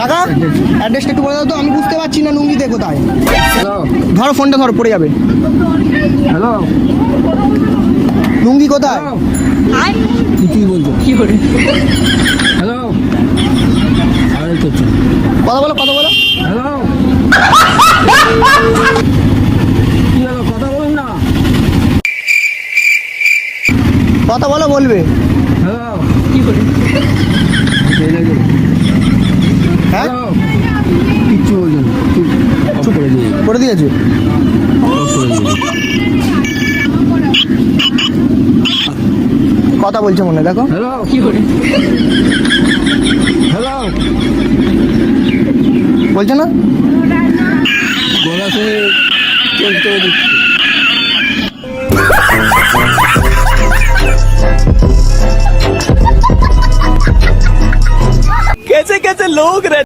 কাকা অ্যাড্রেসটা একটু বলে দাও তো, আমি বুঝতে পারছি না লুঙ্গিতে কোথায়। হ্যালো ধরো ফোনটা, ধরো পড়ে যাবে। হ্যালো লুঙ্গি কোথায়? কিছুই বলছো হ্যালো আরে করছো কথা বলো, কথা বলো। হ্যালো কি হলো কথা বলুন না কথা বলো, বলবে। হ্যালো হ্যাঁ হ্যালো কিচ্ছু বলছো না চুপ করে দিয়ে করে দিয়েছে। কথা বলছে মনে হয়, দেখো। হ্যালো হ্যালো বলছে না? গলা শুনে চেঞ্জ করে দিচ্ছি कैसे कैसे लोग रहते